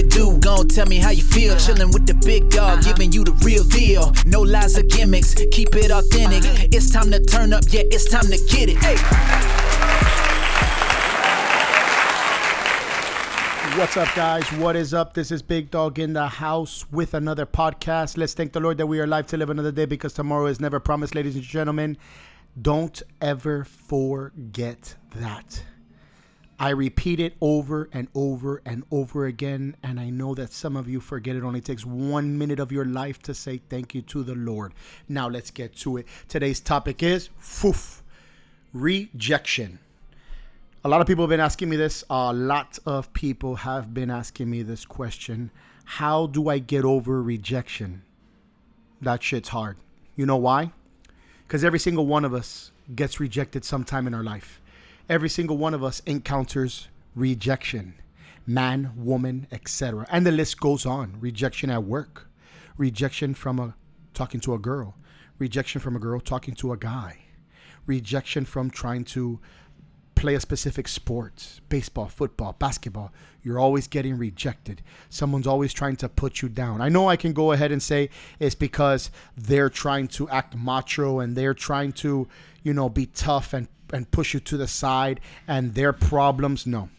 to do, gon' tell me how you feel. Chillin' with the big dog, giving you the real deal. No lies or gimmicks, keep it authentic. It's time to turn up, yeah, it's time to get it. Hey. What's up, guys? What is up? This is Big Dog in the house with another podcast. Let's thank the Lord that we are alive to live another day, because tomorrow is never promised, ladies and gentlemen. Don't ever forget that. I repeat it over and over and over again, and I know that some of you forget. It only takes 1 minute of your life to say thank you to the Lord. Now let's get to it. Today's topic is rejection. A lot of people have been asking me this. A lot of people have been asking me this question. How do I get over rejection? That shit's hard. You know why? Because every single one of us gets rejected sometime in our life. Every single one of us encounters rejection. Man, woman, etc. And the list goes on. Rejection at work. Rejection from talking to a girl. Rejection from a girl talking to a guy. Rejection from trying to play a specific sport, baseball, football, basketball. You're always getting rejected. Someone's always trying to put you down. I know I can go ahead and say it's because they're trying to act macho and they're trying to, be tough and push you to the side and their problems. No.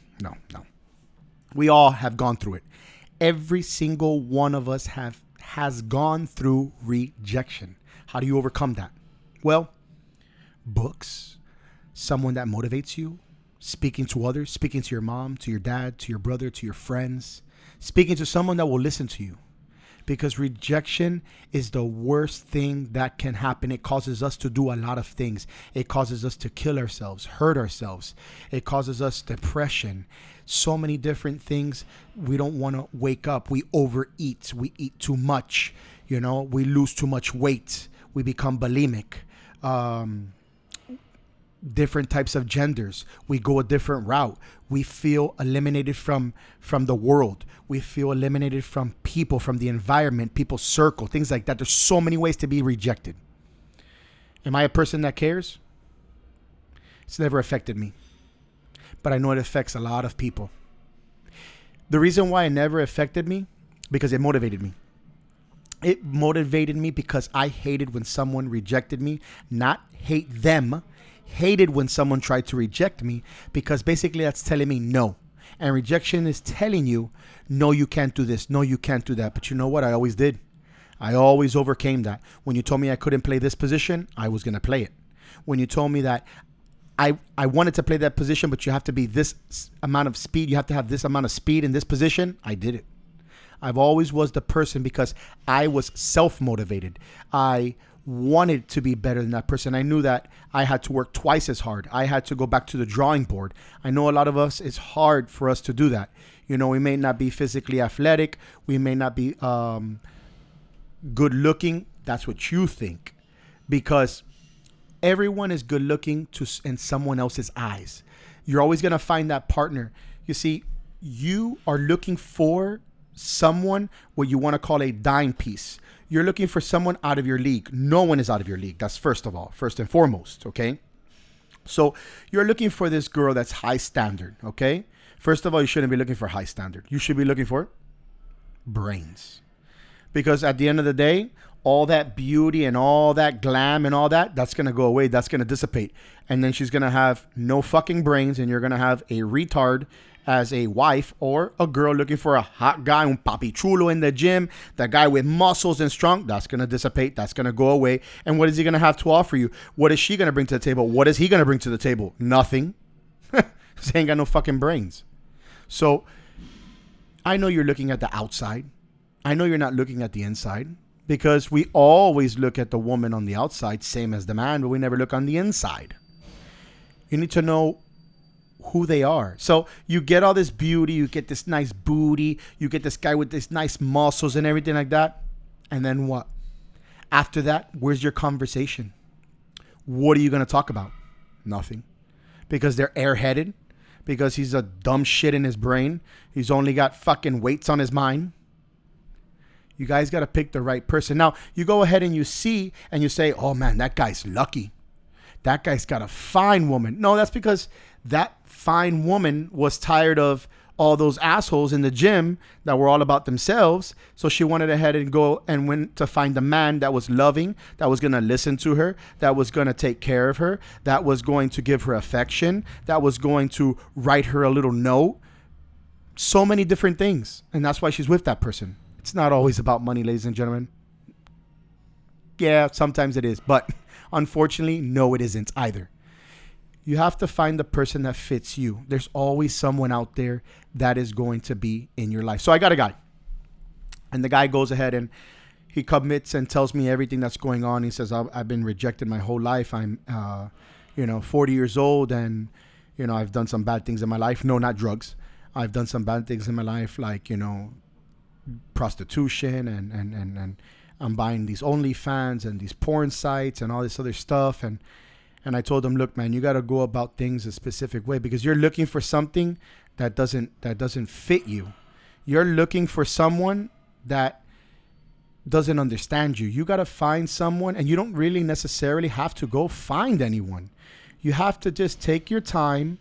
We all have gone through it. Every single one of us has gone through rejection. How do you overcome that? Well, books, someone that motivates you, speaking to others, speaking to your mom, to your dad, to your brother, to your friends, speaking to someone that will listen to you. Because rejection is the worst thing that can happen. It causes us to do a lot of things. It causes us to kill ourselves, hurt ourselves. It causes us depression. So many different things. We don't want to wake up. We overeat. We eat too much. We lose too much weight. We become bulimic. Different types of genders. We go a different route. We feel eliminated from the world. We feel eliminated from people, from the environment, people's circle, things like that. There's so many ways to be rejected. Am I a person that cares? It's never affected me. But I know it affects a lot of people. The reason why it never affected me, because it motivated me. It motivated me because I hated when someone rejected me. Not hate them. Hated when someone tried to reject me, because basically that's telling me no. And rejection is telling you, no, you can't do this. No, you can't do that. But you know what? I always did. I always overcame that. When you told me I couldn't play this position, I was going to play it. When you told me that I wanted to play that position, but you have to be this amount of speed, you have to have this amount of speed in this position, I did it. I've always was the person because I was self-motivated. I wanted to be better than that person. I knew that I had to work twice as hard. I had to go back to the drawing board. I know a lot of us, it's hard for us to do that. We may not be physically athletic. We may not be good looking. That's what you think. Because everyone is good looking in someone else's eyes. You're always going to find that partner. You see, you are looking for someone, what you want to call a dime piece. You're looking for someone out of your league. No one is out of your league. That's first and foremost, okay? So you're looking for this girl that's high standard, okay? First of all, you shouldn't be looking for high standard. You should be looking for brains. Because at the end of the day, all that beauty and all that glam and all that, that's going to go away. That's going to dissipate. And then she's going to have no fucking brains, and you're going to have a retard as a wife, or a girl looking for a hot guy, un papi chulo in the gym, the guy with muscles and strong. That's going to dissipate. That's going to go away. And what is he going to have to offer you? What is she going to bring to the table? What is he going to bring to the table? Nothing. He ain't got no fucking brains. So I know you're looking at the outside. I know you're not looking at the inside, because we always look at the woman on the outside, same as the man, but we never look on the inside. You need to know who they are. So you get all this beauty, you get this nice booty, you get this guy with this nice muscles and everything like that. And then what? After that, where's your conversation? What are you going to talk about? Nothing. Because they're airheaded. Because he's a dumb shit in his brain. He's only got fucking weights on his mind. You guys got to pick the right person. Now, you go ahead and you see and you say, oh man, that guy's lucky. That guy's got a fine woman. No, that's because that fine woman was tired of all those assholes in the gym that were all about themselves. So she wanted ahead and go and went to find a man that was loving, that was going to listen to her, that was going to take care of her, that was going to give her affection, that was going to write her a little note. So many different things. And that's why she's with that person. It's not always about money, ladies and gentlemen. Yeah, sometimes it is. But unfortunately, no, it isn't either. You have to find the person that fits you. There's always someone out there that is going to be in your life. So I got a guy. And the guy goes ahead and he commits and tells me everything that's going on. He says, I've been rejected my whole life. I'm, 40 years old and, I've done some bad things in my life. No, not drugs. I've done some bad things in my life, like, prostitution and I'm buying these OnlyFans and these porn sites and all this other stuff. And I told him, look, man, you got to go about things a specific way because you're looking for something that doesn't fit you. You're looking for someone that doesn't understand you. You got to find someone, and you don't really necessarily have to go find anyone. You have to just take your time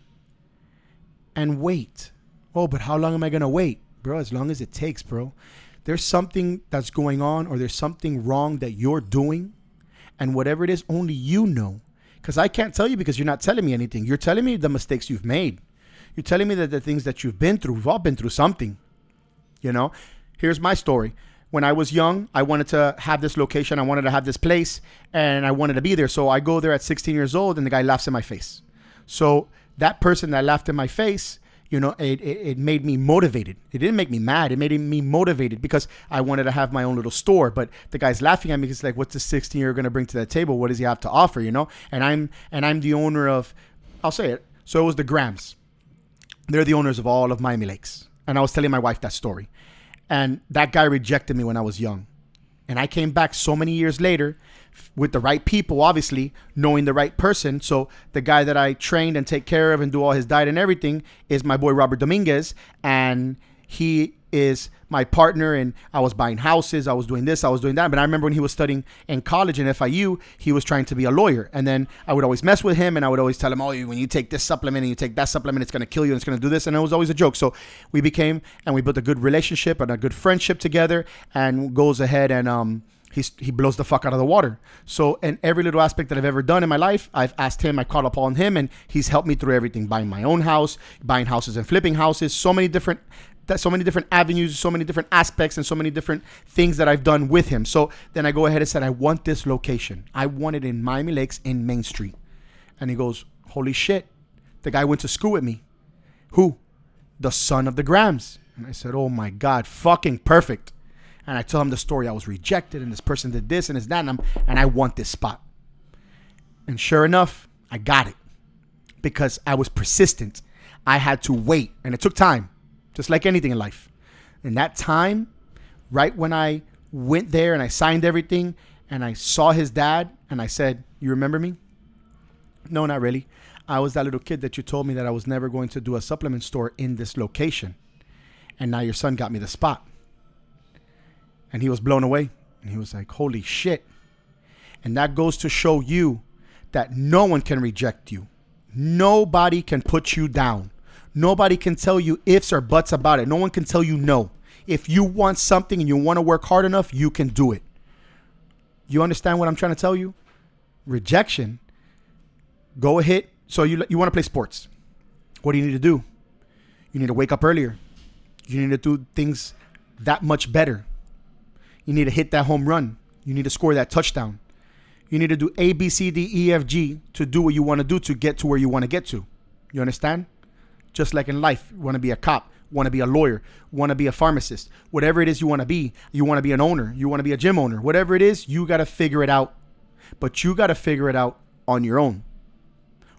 and wait. Oh, but how long am I going to wait? Bro, as long as it takes, bro. There's something that's going on or there's something wrong that you're doing, and whatever it is, only you know. Because I can't tell you because you're not telling me anything. You're telling me the mistakes you've made. You're telling me that the things that you've been through, we've all been through something. Here's my story. When I was young, I wanted to have this location. I wanted to have this place and I wanted to be there. So I go there at 16 years old and the guy laughs in my face. So that person that laughed in my face, it made me motivated. It didn't make me mad. It made me motivated because I wanted to have my own little store. But the guy's laughing at me. He's like, what's the 16-year-old going to bring to that table? What does he have to offer, And I'm the owner of, I'll say it. So it was the Grams. They're the owners of all of Miami Lakes. And I was telling my wife that story. And that guy rejected me when I was young. And I came back so many years later with the right people, obviously, knowing the right person. So the guy that I trained and take care of and do all his diet and everything is my boy Robert Dominguez. And he is my partner. And I was buying houses. I was doing this. I was doing that. But I remember when he was studying in college in FIU, he was trying to be a lawyer. And then I would always mess with him. And I would always tell him, oh, when you take this supplement and you take that supplement, it's going to kill you and it's going to do this. And it was always a joke. So we became and we built a good relationship and a good friendship together, and goes ahead and he blows the fuck out of the water. So in every little aspect that I've ever done in my life, I've asked him, I called upon him, and he's helped me through everything. Buying my own house, buying houses and flipping houses, so many different avenues, so many different aspects, and so many different things that I've done with him. So then I go ahead and said, I want this location. I want it in Miami Lakes in Main Street. And he goes, holy shit. The guy went to school with me. Who? The son of the Grams. And I said, oh my God, fucking perfect. And I tell him the story. I was rejected and this person did this and this, that, and I want this spot. And sure enough, I got it because I was persistent. I had to wait, and it took time, just like anything in life. And that time, right when I went there and I signed everything and I saw his dad and I said, you remember me? No, not really. I was that little kid that you told me that I was never going to do a supplement store in this location. And now your son got me the spot. And he was blown away. And he was like, holy shit. And that goes to show you that no one can reject you. Nobody can put you down. Nobody can tell you ifs or buts about it. No one can tell you no. If you want something and you want to work hard enough, you can do it. You understand what I'm trying to tell you? Rejection. Go ahead. So you want to play sports. What do you need to do? You need to wake up earlier. You need to do things that much better. You need to hit that home run. You need to score that touchdown. You need to do A, B, C, D, E, F, G to do what you want to do to get to where you want to get to. You understand? Just like in life, you want to be a cop, want to be a lawyer, want to be a pharmacist, whatever it is you want to be an owner, you want to be a gym owner, whatever it is, you got to figure it out. But you got to figure it out on your own.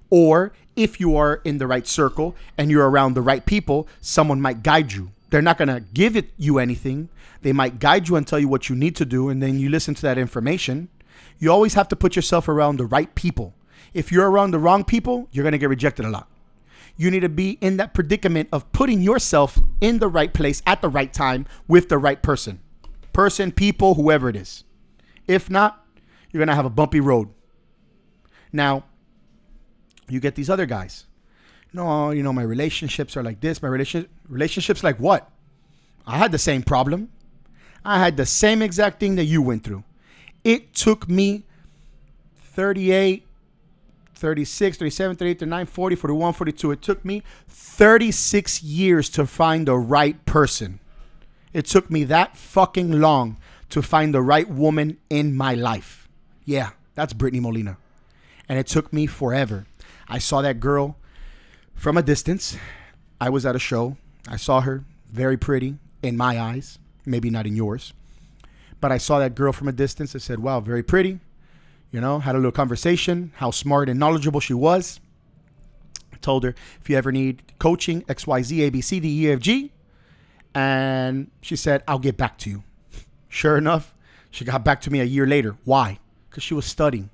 Or if you are in the right circle and you're around the right people, someone might guide you. They're not going to give you anything. They might guide you and tell you what you need to do, and then you listen to that information. You always have to put yourself around the right people. If you're around the wrong people, you're going to get rejected a lot. You need to be in that predicament of putting yourself in the right place at the right time with the right person, people, whoever it is. If not, you're going to have a bumpy road. Now, you get these other guys. No, my relationships are like this. My relationships like what? I had the same problem. I had the same exact thing that you went through. It took me 38, 36, 37, 38, 39, 40, 41, 42. It took me 36 years to find the right person. It took me that fucking long to find the right woman in my life. Yeah, that's Brittany Molina. And it took me forever. I saw that girl from a distance. I was at a show. I saw her, very pretty in my eyes, maybe not in yours. But I saw that girl from a distance. I said, wow, very pretty. Had a little conversation, how smart and knowledgeable she was. I told her, if you ever need coaching, XYZ, ABCDEFG. And she said, I'll get back to you. Sure enough, she got back to me a year later. Why? Because she was studying.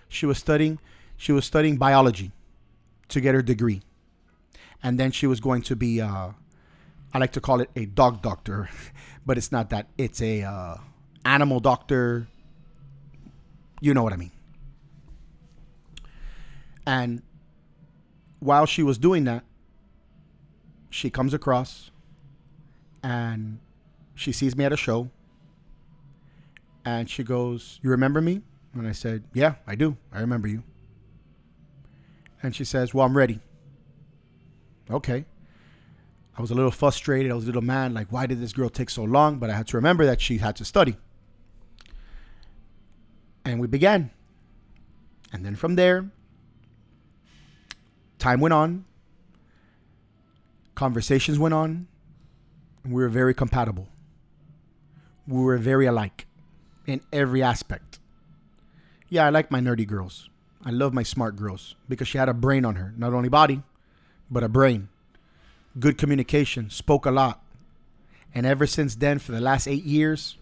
She was studying biology to get her degree. And then she was going to be, I like to call it a dog doctor, but it's not that. It's a animal doctor. You know what I mean. And while she was doing that, she comes across and she sees me at a show. And she goes, you remember me? And I said, yeah, I do. I remember you. And she says, well, I'm ready. Okay. I was a little frustrated. I was a little mad. Like, why did this girl take so long? But I had to remember that she had to study. And we began. And then from there, time went on. Conversations went on. And we were very compatible. We were very alike in every aspect. Yeah, I like my nerdy girls. I love my smart girls because she had a brain on her. Not only body, but a brain. Good communication. Spoke a lot. And ever since then, for the last 8 years,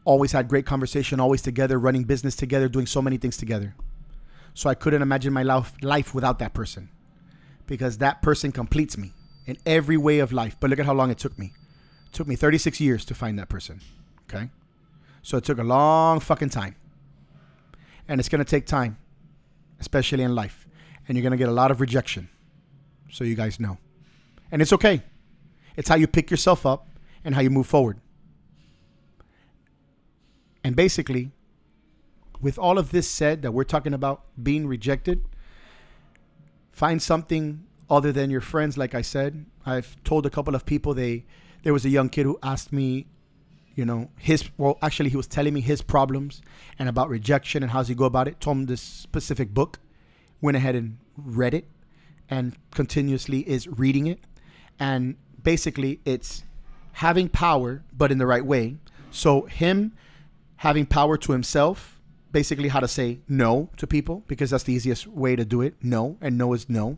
always had great conversation, always together, running business together, doing so many things together. So I couldn't imagine my life without that person because that person completes me in every way of life. But look at how long it took me. It took me 36 years to find that person. Okay? So it took a long fucking time. And it's going to take time, especially in life. And you're going to get a lot of rejection. So you guys know. And it's okay. It's how you pick yourself up and how you move forward. And basically, with all of this said that we're talking about being rejected, find something other than your friends. Like I said, I've told a couple of people there was a young kid who asked me, he was telling me his problems and about rejection and how's he go about it. Told him this specific book, went ahead and read it and continuously is reading it. And basically it's having power, but in the right way. So him having power to himself, basically how to say no to people, because that's the easiest way to do it. No, and no is no.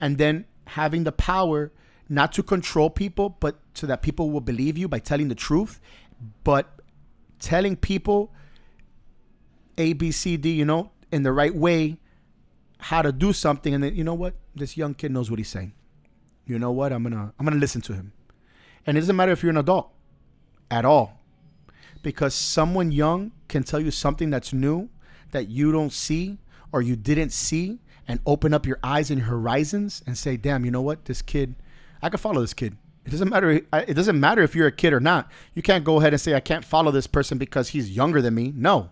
And then having the power not to control people, but so that people will believe you by telling the truth, but telling people A, B, C, D, in the right way, how to do something. And then, you know what? This young kid knows what he's saying. You know what? I'm gonna listen to him. And it doesn't matter if you're an adult at all, because someone young can tell you something that's new that you don't see or you didn't see, and open up your eyes and your horizons and say, damn, you know what? This kid, I can follow this kid. It doesn't matter if you're a kid or not. You can't go ahead and say, I can't follow this person because he's younger than me. No.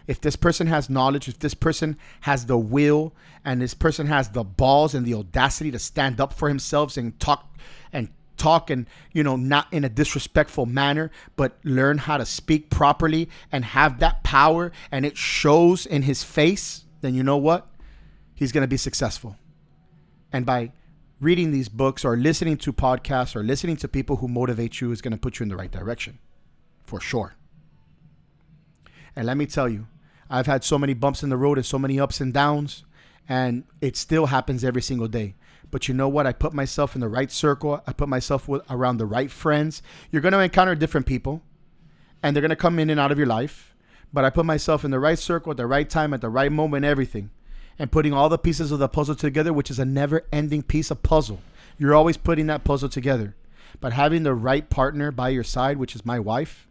If this person has knowledge, if this person has the will, and this person has the balls and the audacity to stand up for himself and talk and, not in a disrespectful manner, but learn how to speak properly and have that power, and it shows in his face, then you know what? He's going to be successful. And by reading these books or listening to podcasts or listening to people who motivate you is going to put you in the right direction, for sure. And let me tell you, I've had so many bumps in the road and so many ups and downs, and it still happens every single day. But you know what? I put myself in the right circle. I put myself around the right friends. You're going to encounter different people, and they're going to come in and out of your life. But I put myself in the right circle at the right time, at the right moment, everything. And putting all the pieces of the puzzle together, which is a never-ending piece of puzzle. You're always putting that puzzle together. But having the right partner by your side, which is my wife,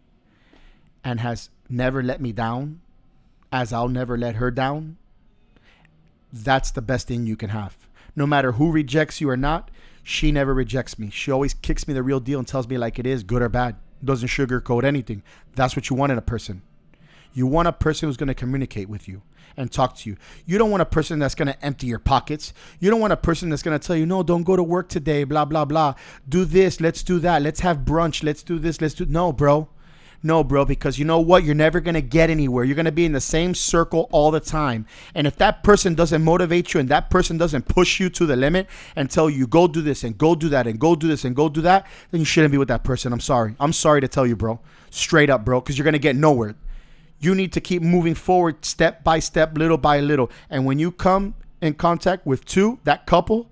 and has never let me down, as I'll never let her down, that's the best thing you can have. No matter who rejects you or not, she never rejects me. She always kicks me the real deal and tells me like it is, good or bad. Doesn't sugarcoat anything. That's what you want in a person. You want a person who's going to communicate with you and talk to you. You don't want a person that's going to empty your pockets. You don't want a person that's going to tell you, no, don't go to work today, blah, blah, blah. Do this, let's do that. Let's have brunch. Let's do this, let's do... No, bro. No, bro, because you know what? You're never going to get anywhere. You're going to be in the same circle all the time. And if that person doesn't motivate you and that person doesn't push you to the limit and tell you, go do this and go do that and go do this and go do that, then you shouldn't be with that person. I'm sorry. I'm sorry to tell you, bro. Straight up, bro, because you're going to get nowhere. You need to keep moving forward step by step, little by little. And when you come in contact with that couple,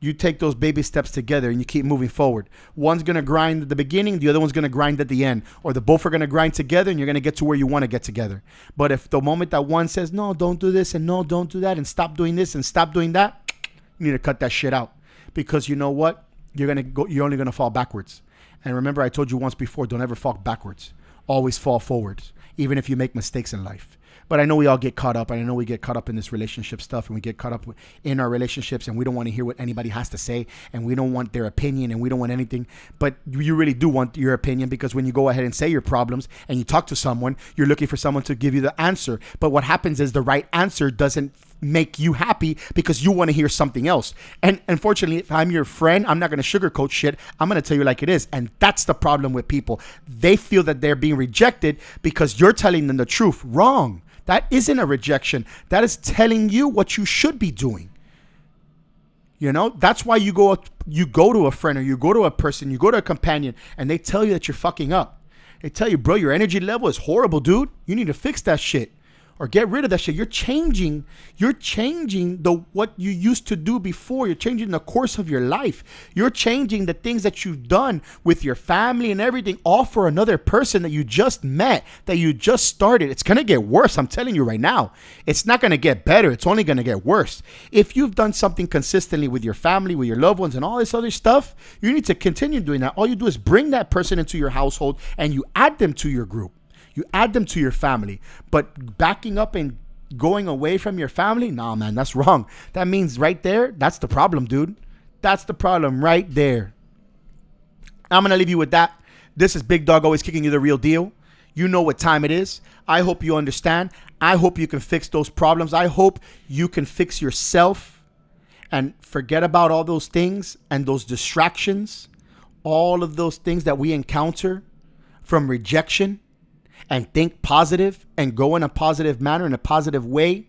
you take those baby steps together and you keep moving forward. One's going to grind at the beginning, the other one's going to grind at the end. Or the both are going to grind together and you're going to get to where you want to get together. But if the moment that one says, no, don't do this and no, don't do that and stop doing this and stop doing that, you need to cut that shit out. Because you know what? You're only going to fall backwards. And remember, I told you once before, don't ever fall backwards. Always fall forwards, even if you make mistakes in life. But I know we all get caught up. And I know we get caught up in this relationship stuff and we get caught up in our relationships and we don't want to hear what anybody has to say and we don't want their opinion and we don't want anything. But you really do want your opinion because when you go ahead and say your problems and you talk to someone, you're looking for someone to give you the answer. But what happens is the right answer doesn't make you happy because you want to hear something else. And unfortunately, if I'm your friend, I'm not going to sugarcoat shit. I'm going to tell you like it is. And that's the problem with people. They feel that they're being rejected because you're telling them the truth. Wrong. That isn't a rejection. That is telling you what you should be doing. You know, that's why you go to a friend or you go to a person, you go to a companion and they tell you that you're fucking up. They tell you, bro, your energy level is horrible, dude. You need to fix that shit. Or get rid of that shit. You're changing what you used to do before. You're changing the course of your life. You're changing the things that you've done with your family and everything, all for another person that you just met, that you just started. It's going to get worse. I'm telling you right now. It's not going to get better. It's only going to get worse. If you've done something consistently with your family, with your loved ones and all this other stuff, you need to continue doing that. All you do is bring that person into your household and you add them to your group. You add them to your family, but backing up and going away from your family, nah, man, that's wrong. That means right there, that's the problem, dude. That's the problem right there. I'm going to leave you with that. This is Big Dog always kicking you the real deal. You know what time it is. I hope you understand. I hope you can fix those problems. I hope you can fix yourself and forget about all those things and those distractions, all of those things that we encounter from rejection. And think positive and go in a positive manner, in a positive way.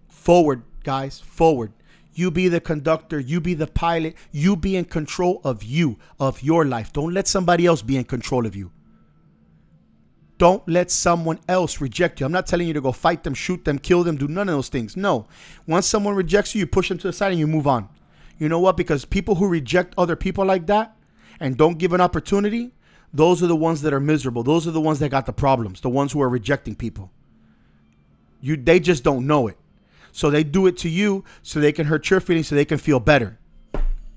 Forward, guys, forward. You be the conductor. You be the pilot. You be in control of you, of your life. Don't let somebody else be in control of you. Don't let someone else reject you. I'm not telling you to go fight them, shoot them, kill them, do none of those things. No. Once someone rejects you, you push them to the side and you move on. You know what? Because people who reject other people like that and don't give an opportunity, those are the ones that are miserable. Those are the ones that got the problems. The ones who are rejecting people. They just don't know it. So they do it to you so they can hurt your feelings so they can feel better.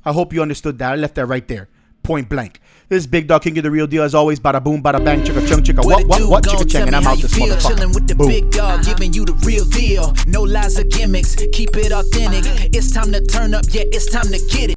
I hope you understood that. I left that right there. Point blank. This is Big Dog King of the Real Deal as always. Bada boom, bada bang, chicka chung, chicka what, chicka chang, and I'm out this motherfucker. Chilling with the Boom. big dog, giving you the real deal. No lies or gimmicks, keep it authentic. It's time to turn up, yeah, it's time to get it.